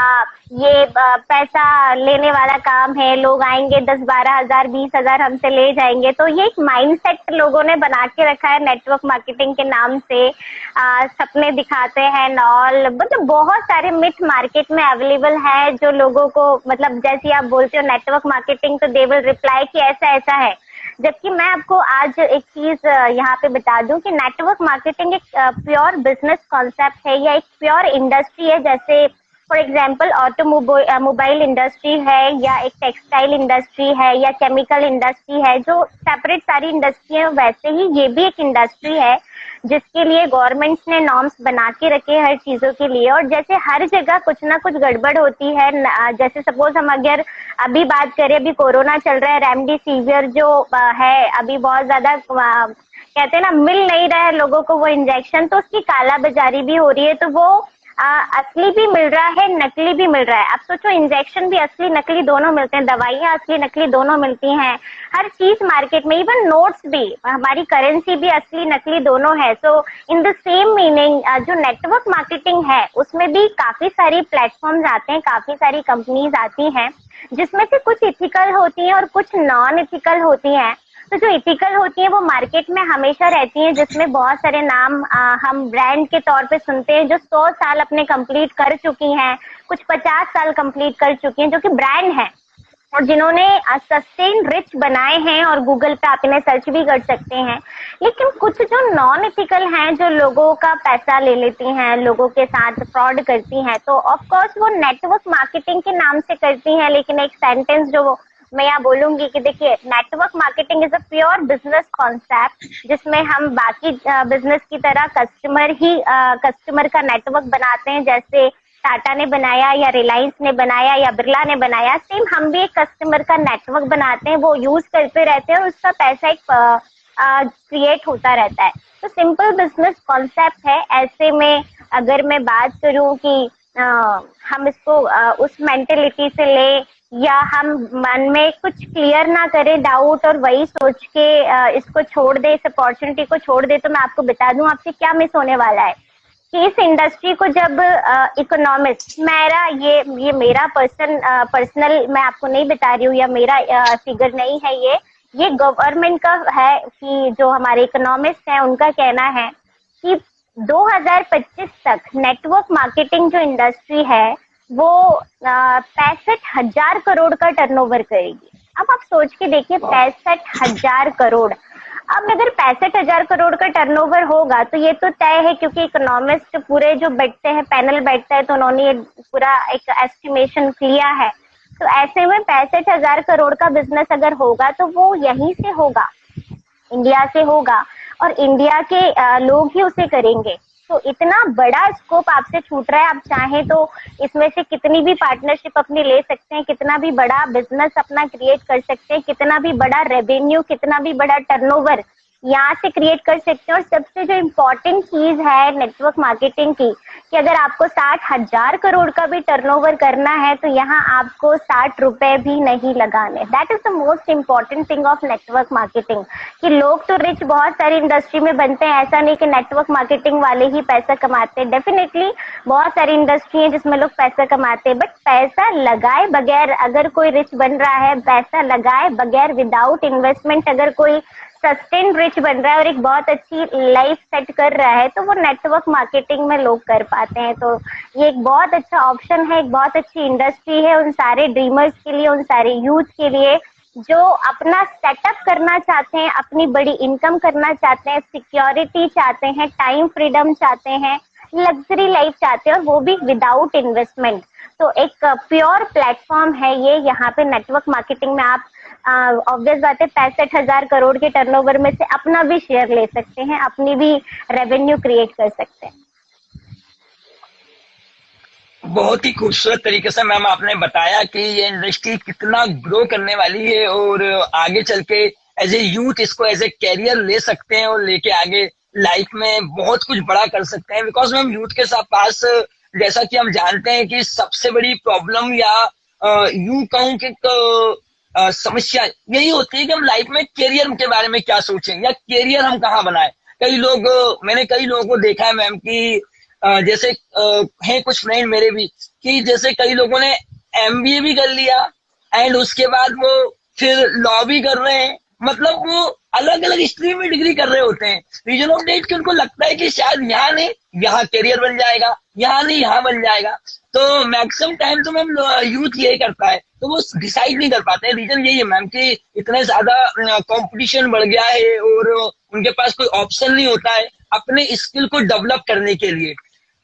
ये पैसा लेने वाला काम है, लोग आएंगे 10-12 हजार 20 हजार हमसे ले जाएंगे। तो ये एक माइंडसेट लोगों ने बना के रखा है नेटवर्क मार्केटिंग के नाम से, सपने दिखाते हैं नॉल, मतलब बहुत सारे मिथ मार्केट में अवेलेबल है जो लोगों को, मतलब जैसे आप बोलते हो नेटवर्क मार्केटिंग, तो दे विल रिप्लाई कि ऐसा ऐसा है। जबकि मैं आपको आज एक चीज यहाँ पे बता दूं कि नेटवर्क मार्केटिंग एक प्योर बिजनेस कॉन्सेप्ट है या एक प्योर इंडस्ट्री है। जैसे फॉर एग्जांपल ऑटोमोबाइल इंडस्ट्री है या एक टेक्सटाइल इंडस्ट्री है या केमिकल इंडस्ट्री है, जो सेपरेट सारी इंडस्ट्री है, वैसे ही ये भी एक इंडस्ट्री है जिसके लिए गवर्नमेंट्स ने नॉर्म्स बना के रखे हर चीजों के लिए। और जैसे हर जगह कुछ ना कुछ गड़बड़ होती है, जैसे सपोज हम अगर अभी बात करें, अभी कोरोना चल रहा है, रेमडेसिविर जो है अभी बहुत ज्यादा कहते हैं ना, मिल नहीं रहा है लोगों को वो इंजेक्शन, तो उसकी काला बाजारी भी हो रही है। तो वो असली भी मिल रहा है, नकली भी मिल रहा है। आप सोचो, इंजेक्शन भी असली नकली दोनों मिलते हैं, दवाइयाँ असली नकली दोनों मिलती हैं, हर चीज मार्केट में, इवन नोट्स भी, हमारी करेंसी भी असली नकली दोनों है। सो इन द सेम मीनिंग जो नेटवर्क मार्केटिंग है उसमें भी काफी सारी प्लेटफॉर्म्स आते हैं, काफी सारी कंपनीज आती हैं, जिसमें से कुछ इथिकल होती हैं और कुछ नॉन इथिकल होती हैं। तो जो इथिकल होती है वो मार्केट में हमेशा रहती है, जिसमें बहुत सारे नाम हम ब्रांड के तौर पे सुनते हैं, जो 100 साल अपने कंप्लीट कर चुकी हैं, कुछ 50 साल कंप्लीट कर चुकी हैं, जो कि ब्रांड हैं और जिन्होंने सस्टेन रिच बनाए हैं, और गूगल पे आप इन्हें सर्च भी कर सकते हैं। लेकिन कुछ जो नॉन इथिकल हैं, जो लोगों का पैसा ले लेती हैं, लोगों के साथ फ्रॉड करती हैं, तो ऑफ कोर्स वो नेटवर्क मार्केटिंग के नाम से करती हैं। लेकिन एक सेंटेंस जो मैं यहाँ बोलूंगी कि देखिए, network marketing is a pure business concept, जिसमें हम बाकी बिजनेस की तरह कस्टमर का नेटवर्क बनाते हैं, जैसे टाटा ने बनाया या रिलायंस ने बनाया या बिरला ने बनाया, सेम हम भी एक कस्टमर का नेटवर्क बनाते हैं, वो यूज करते रहते हैं और उसका पैसा एक क्रिएट होता रहता है। तो सिंपल बिजनेस कॉन्सेप्ट है। ऐसे में अगर मैं बात करूं कि हम इसको उस मेंटेलिटी से ले, या हम मन में कुछ क्लियर ना करें डाउट और वही सोच के इसको छोड़ दे, इस अपॉर्चुनिटी को छोड़ दे, तो मैं आपको बता दूं आपसे क्या मिस होने वाला है कि इस इंडस्ट्री को जब इकोनॉमिस्ट, मेरा ये मेरा पर्सनल मैं आपको नहीं बता रही हूँ, या मेरा फिगर नहीं है, ये गवर्नमेंट का है कि जो हमारे इकोनॉमिस्ट हैं उनका कहना है कि 2025 तक नेटवर्क मार्केटिंग जो इंडस्ट्री है वो 65,000 करोड़ का टर्नओवर करेगी। अब आप सोच के देखिए, 65,000 करोड़। अब अगर 65,000 करोड़ का टर्नओवर होगा तो ये तो तय है, क्योंकि इकोनॉमिस्ट पूरे जो बैठते हैं, पैनल बैठता है, तो उन्होंने ये पूरा एक एस्टिमेशन किया है। तो ऐसे में 65,000 करोड़ का बिजनेस अगर होगा तो वो यहीं से होगा, इंडिया से होगा, और इंडिया के लोग ही उसे करेंगे। तो इतना बड़ा स्कोप आपसे छूट रहा है। आप चाहें तो इसमें से कितनी भी पार्टनरशिप अपनी ले सकते हैं, कितना भी बड़ा बिजनेस अपना क्रिएट कर सकते हैं, कितना भी बड़ा रेवेन्यू, कितना भी बड़ा टर्नओवर यहाँ से क्रिएट कर सकते हैं। और सबसे जो इम्पोर्टेंट चीज है नेटवर्क मार्केटिंग की, कि अगर आपको 60,000 करोड़ का भी टर्नओवर करना है तो यहाँ आपको 60 रुपए भी नहीं लगाने। That is the most important thing of network marketing. कि लोग तो रिच बहुत सारी इंडस्ट्री में बनते हैं, ऐसा नहीं कि नेटवर्क मार्केटिंग वाले ही पैसा कमाते हैं। डेफिनेटली बहुत सारी इंडस्ट्री है जिसमें लोग पैसा कमाते हैं, बट पैसा लगाए बगैर अगर कोई रिच बन रहा है, पैसा लगाए बगैर विदाउट इन्वेस्टमेंट अगर कोई सस्टेन रिच बन रहा है और एक बहुत अच्छी लाइफ सेट कर रहा है, तो वो नेटवर्क मार्केटिंग में लोग कर पाते हैं। तो ये एक बहुत अच्छा ऑप्शन है, एक बहुत अच्छी इंडस्ट्री है उन सारे ड्रीमर्स के लिए, उन सारे यूथ के लिए जो अपना सेटअप करना चाहते हैं, अपनी बड़ी इनकम करना चाहते हैं, सिक्योरिटी चाहते हैं, टाइम फ्रीडम चाहते हैं, लग्जरी लाइफ चाहते हैं, और वो भी विदाउट इन्वेस्टमेंट। तो एक प्योर प्लेटफॉर्म है ये। यहाँ पे नेटवर्क मार्केटिंग में आप ऑब्वियस बात है 65,000 करोड़ के टर्नओवर में से अपना भी शेयर ले सकते हैं, अपनी भी रेवेन्यू क्रिएट कर सकते हैं। बहुत ही खूबसूरत तरीके से मैम आपने बताया कि ये इंडस्ट्री कितना ग्रो करने वाली है और आगे चल के एज ए यूथ इसको एज ए कैरियर ले सकते हैं और लेके आगे लाइफ में बहुत कुछ बड़ा कर सकते हैं। बिकॉज मैम यूथ के साथ पास, जैसा कि हम जानते हैं कि सबसे बड़ी प्रॉब्लम या यूं कहूं कि समस्या यही होती है कि हम लाइफ में करियर के बारे में क्या सोचें या करियर हम कहाँ बनाए। कई लोग, मैंने कई लोगों को देखा है मैम कि जैसे हैं कुछ फ्रेंड मेरे भी, कि जैसे कई लोगों ने एमबीए भी कर लिया एंड उसके बाद वो फिर लॉ भी कर रहे हैं, मतलब वो अलग अलग स्ट्रीम में डिग्री कर रहे होते हैं। रीजन ऑफ डेट कि उनको लगता है कि शायद यहाँ नहीं यहाँ करियर बन जाएगा, यहाँ नहीं यहाँ बन जाएगा। तो मैक्सिमम टाइम तो मैम यूथ यही करता है, तो वो डिसाइड नहीं कर पाते हैं। रीजन यही है मैम कि इतने ज्यादा कंपटीशन बढ़ गया है और उनके पास कोई ऑप्शन नहीं होता है अपने स्किल को डेवलप करने के लिए।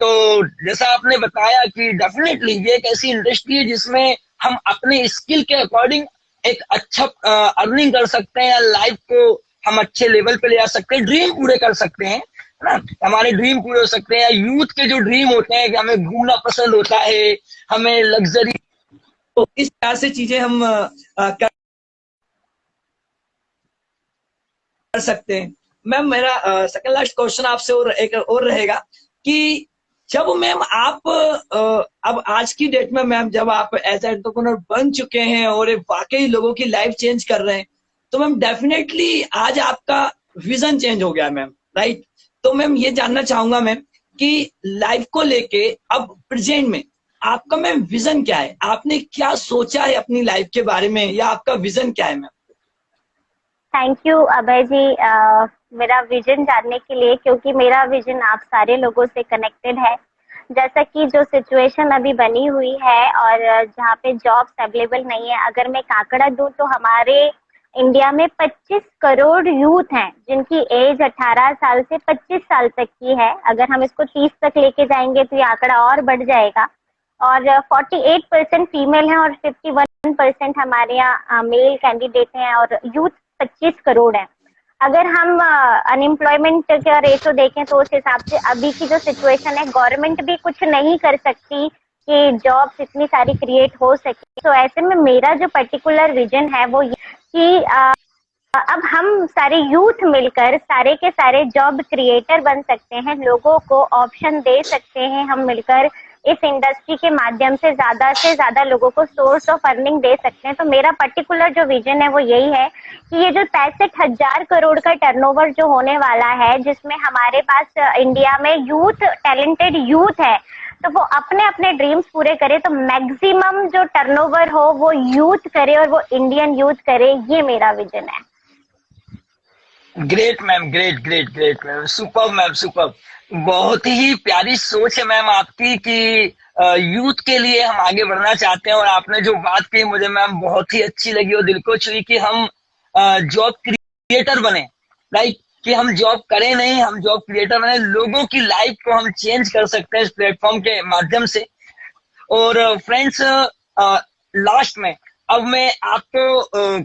तो जैसा आपने बताया कि डेफिनेटली ये एक ऐसी इंडस्ट्री है जिसमें हम अपने स्किल के अकॉर्डिंग एक अच्छा अर्निंग कर सकते हैं या लाइफ को हम अच्छे लेवल पे ले जा सकते हैं, ड्रीम पूरे कर सकते हैं, है ना। हमारे ड्रीम पूरे हो सकते हैं। यूथ के जो ड्रीम होते हैं कि हमें घूमना पसंद होता है, हमें लग्जरी, तो इस तरह से चीजें हम कर सकते हैं। मैम मेरा सेकंड लास्ट क्वेश्चन आपसे और एक और रहेगा कि जब मैम आप अब आज की डेट में मैम जब आप एज एंटरप्रेन्योर बन चुके हैं और वाकई लोगों की लाइफ चेंज कर रहे हैं, तो मैम डेफिनेटली आज आपका विजन चेंज हो गया मैम, राइट। तो मैम ये जानना चाहूंगा मैम कि लाइफ को लेके अब प्रेजेंट में आपका मैम विजन क्या है, आपने क्या सोचा है अपनी लाइफ के बारे में, या आपका विजन क्या है मैम? थैंक यू अभय जी मेरा विजन जानने के लिए, क्योंकि मेरा विजन आप सारे लोगों से कनेक्टेड है। जैसा कि जो सिचुएशन अभी बनी हुई है और जहाँ पे जॉब्स अवेलेबल नहीं है, अगर मैं आंकड़ा दूं तो हमारे इंडिया में 25 करोड़ यूथ हैं जिनकी एज 18 साल से 25 साल तक की है। अगर हम इसको 30 तक लेके जाएंगे तो ये आंकड़ा और बढ़ जाएगा। और 48% फीमेल हैं और 51% हमारे यहाँ मेल कैंडिडेट हैं और यूथ 25 करोड़ है। अगर हम अनएम्प्लॉयमेंट का रेशो देखें तो उस हिसाब से अभी की जो सिचुएशन है, गवर्नमेंट भी कुछ नहीं कर सकती कि जॉब्स इतनी सारी क्रिएट हो सके। तो ऐसे में मेरा जो पर्टिकुलर विजन है वो ये कि अब हम सारे यूथ मिलकर सारे के सारे जॉब क्रिएटर बन सकते हैं, लोगों को ऑप्शन दे सकते हैं। हम मिलकर इस इंडस्ट्री के माध्यम से ज्यादा लोगों को सोर्स ऑफ अर्निंग दे सकते हैं। तो मेरा पर्टिकुलर जो विजन है वो यही है कि ये जो 65,000 करोड़ का टर्नओवर जो होने वाला है, जिसमें हमारे पास इंडिया में यूथ, टैलेंटेड यूथ है, तो वो अपने अपने ड्रीम्स पूरे करे, तो मैक्सिमम जो टर्नओवर हो वो यूथ करे और वो इंडियन यूथ करे, ये मेरा विजन है। Great ma'am, great great great ma'am, super ma'am, super. बहुत ही प्यारी सोच है मैम आपकी कि यूथ के लिए हम आगे बढ़ना चाहते हैं। और आपने जो बात कही मुझे मैम बहुत ही अच्छी लगी और दिल को छुई कि हम जॉब क्रिएटर बने, राइट। कि हम जॉब करें नहीं, हम जॉब क्रिएटर बने, लोगों की लाइफ को हम चेंज कर सकते हैं इस प्लेटफॉर्म के माध्यम से। और फ्रेंड्स, लास्ट में अब मैं आपको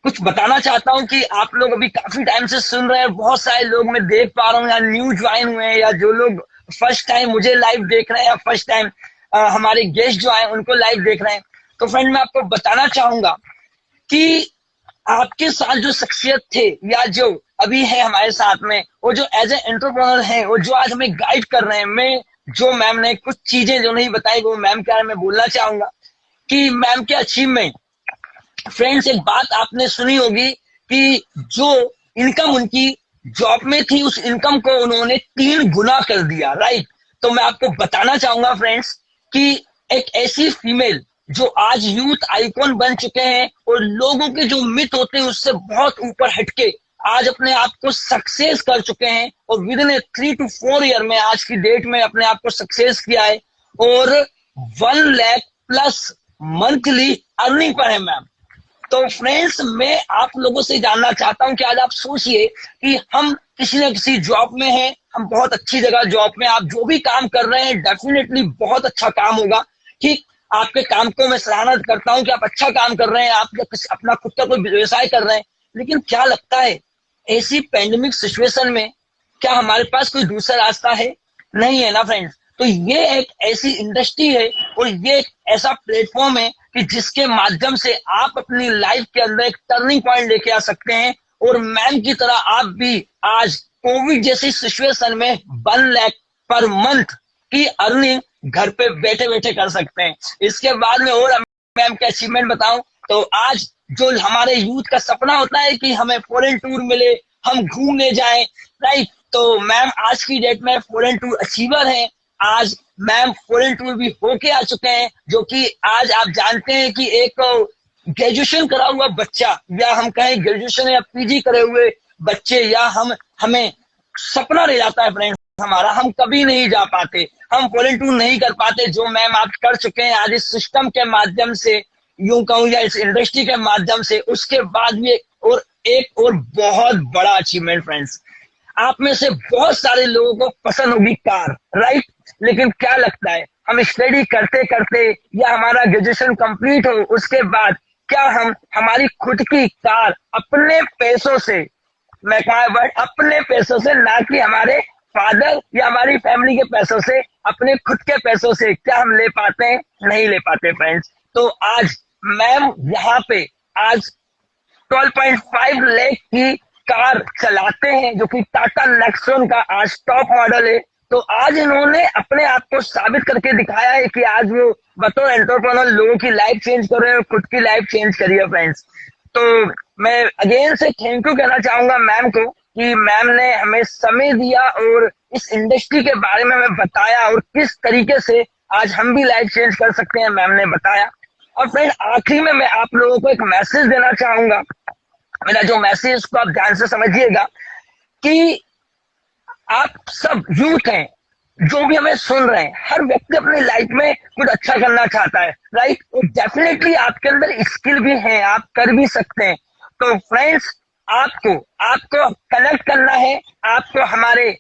कुछ बताना चाहता हूं कि आप लोग अभी काफी टाइम से सुन रहे हैं, बहुत सारे लोग मैं देख पा रहा हूँ, या न्यू ज्वाइन हुए हैं, या जो लोग फर्स्ट टाइम मुझे लाइव देख रहे हैं, या फर्स्ट टाइम हमारे गेस्ट जो आए उनको लाइव देख रहे हैं। तो फ्रेंड मैं आपको बताना चाहूंगा कि आपके साथ जो शख्सियत थे या जो अभी है हमारे साथ में, वो जो एज ए एंटरप्रेन्योर है, वो जो आज हमें गाइड कर रहे हैं, मैं जो मैम ने कुछ चीजें जो नहीं बताई वो मैम के बारे में बोलना चाहूंगा कि मैम के अचीवमेंट। फ्रेंड्स, एक बात आपने सुनी होगी कि जो इनकम उनकी जॉब में थी उस इनकम को उन्होंने 3 गुना कर दिया, राइट। तो मैं आपको बताना चाहूंगा फ्रेंड्स कि एक ऐसी फीमेल जो आज यूथ आइकॉन बन चुके हैं और लोगों के जो मिथ होते हैं उससे बहुत ऊपर हटके आज अपने आप को सक्सेस कर चुके हैं, और विद इन 3 to 4 ईयर में आज की डेट में अपने आप को सक्सेस किया है, और 1 lakh plus monthly earning per है मैम। तो फ्रेंड्स, मैं आप लोगों से जानना चाहता हूं कि आज आप सोचिए कि हम किसी न किसी जॉब में हैं, हम बहुत अच्छी जगह जॉब में, आप जो भी काम कर रहे हैं डेफिनेटली बहुत अच्छा काम होगा, ठीक। आपके काम को मैं सराहना करता हूं कि आप अच्छा काम कर रहे हैं, आप अपना खुद का कोई व्यवसाय कर रहे हैं। लेकिन क्या लगता है ऐसी पैंडेमिक सिचुएशन में क्या हमारे पास कोई दूसरा रास्ता है? नहीं है ना फ्रेंड्स। तो ये एक ऐसी इंडस्ट्री है और ये एक ऐसा प्लेटफॉर्म है कि जिसके माध्यम से आप अपनी लाइफ के अंदर एक टर्निंग पॉइंट लेके आ सकते हैं, और मैम की तरह आप भी आज कोविड जैसी सिचुएशन में 1 लाख पर मंथ की अर्निंग घर पे बैठे बैठे कर सकते हैं। इसके बाद में और मैम के अचीवमेंट बताऊं तो आज जो हमारे यूथ का सपना होता है कि हमें फॉरेन टूर मिले, हम घूमने जाएं, राइट। तो मैम आज की डेट में फॉरेन टूर अचीवर हैं। आज मैम फॉरेन टूर भी होके आ चुके हैं, जो कि आज आप जानते हैं कि एक ग्रेजुएशन करा हुआ बच्चा, या हम कहें ग्रेजुएशन या पीजी करे हुए बच्चे, या हमें सपना रह जाता है फ्रेंड्स हमारा, हम कभी नहीं जा पाते, हम फॉरेन टूर नहीं कर पाते, जो मैम आप कर चुके हैं आज इस सिस्टम के माध्यम से, यूं कहूं या इस इंडस्ट्री के माध्यम से। उसके बाद भी एक और बहुत बड़ा अचीवमेंट फ्रेंड्स, आप में से बहुत सारे लोगों को पसंद होगी कार, राइट। लेकिन क्या लगता है, हम स्टडी करते करते या हमारा ग्रेजुएशन कंप्लीट हो उसके बाद क्या हम हमारी खुद की कार अपने पैसों से, मैं कहा वर्ड अपने पैसों से, ना कि हमारे फादर या हमारी फैमिली के पैसों से, अपने खुद के पैसों से क्या हम ले पाते हैं? नहीं ले पाते फ्रेंड्स। तो आज मैम यहाँ पे आज 12.5 लाख की कार चलाते हैं, जो कि टाटा नेक्सॉन का आज टॉप मॉडल है। तो आज इन्होंने अपने आप को साबित करके दिखाया है कि आज वो बतौर एंटरप्रेन्योर लोगों की लाइफ चेंज कर रहे हैं, खुद की लाइफ चेंज करी है फ्रेंड्स। तो मैं अगेन से थैंक यू कहना चाहूंगा मैम को कि मैम ने हमें समय दिया और इस इंडस्ट्री के बारे में हमें बताया, और किस तरीके से आज हम भी लाइफ चेंज कर सकते हैं मैम ने बताया। और फ्रेंड आखिरी में मैं आप लोगों को एक मैसेज देना चाहूंगा। मेरा जो मैसेज को आप ध्यान से समझिएगा कि आप सब यूथ हैं, जो भी हमें सुन रहे हैं, हर व्यक्ति अपनी लाइफ में कुछ अच्छा करना चाहता है, राइट। और डेफिनेटली आपके अंदर स्किल भी है, आप कर भी सकते हैं। तो फ्रेंड्स आपको कनेक्ट करना है, आपको हमारे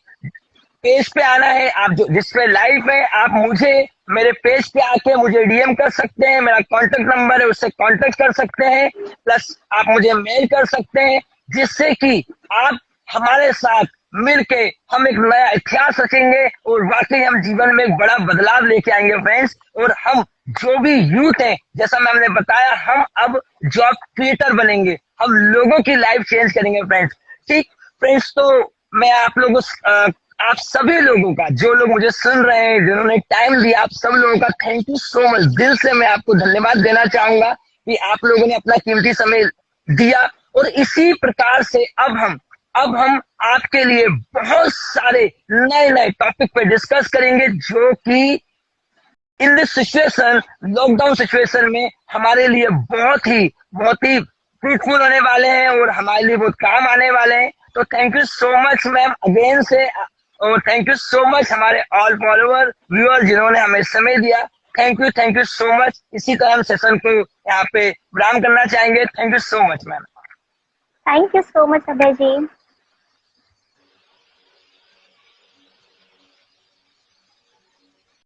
पेज पे आना है, आप जो जिस पे लाइव है, आप मुझे मेरे पेज पे आके मुझे डीएम कर सकते हैं, मेरा कांटेक्ट नंबर है उससे कांटेक्ट कर सकते हैं, प्लस आप मुझे मेल कर सकते हैं, जिससे कि आप हमारे साथ मिलके हम एक नया इतिहास रचेंगे और वाकई हम जीवन में एक बड़ा बदलाव लेके आएंगे फ्रेंड्स। और हम जो भी यूथ है, जैसा मैंने बताया, हम अब जॉब क्रिएटर बनेंगे, हम लोगों की लाइफ चेंज करेंगे फ्रेंड्स। ठीक फ्रेंड्स, तो मैं आप सभी लोगों का, जो लोग मुझे सुन रहे हैं, जिन्होंने टाइम दिया, आप सब लोगों का थैंक यू सो मच। दिल से मैं आपको धन्यवाद देना चाहूंगा कि आप लोगों ने अपना कीमती समय दिया। और इसी प्रकार से अब हम आपके लिए बहुत सारे नए नए टॉपिक पे डिस्कस करेंगे, जो कि in this situation, lockdown situation में हमारे लिए बहुत ही फ्रूटफुल होने वाले हैं और हमारे लिए बहुत काम आने वाले हैं। तो thank you so much ma'am again से, और थैंक यू सो मच हमारे ऑल फॉलोअर व्यूअर जिन्होंने हमें समय दिया। Thank you so much. इसी तरह हम सेशन को यहाँ पे विराम करना चाहेंगे। Thank you so much ma'am. Thank you so much Abhay ji.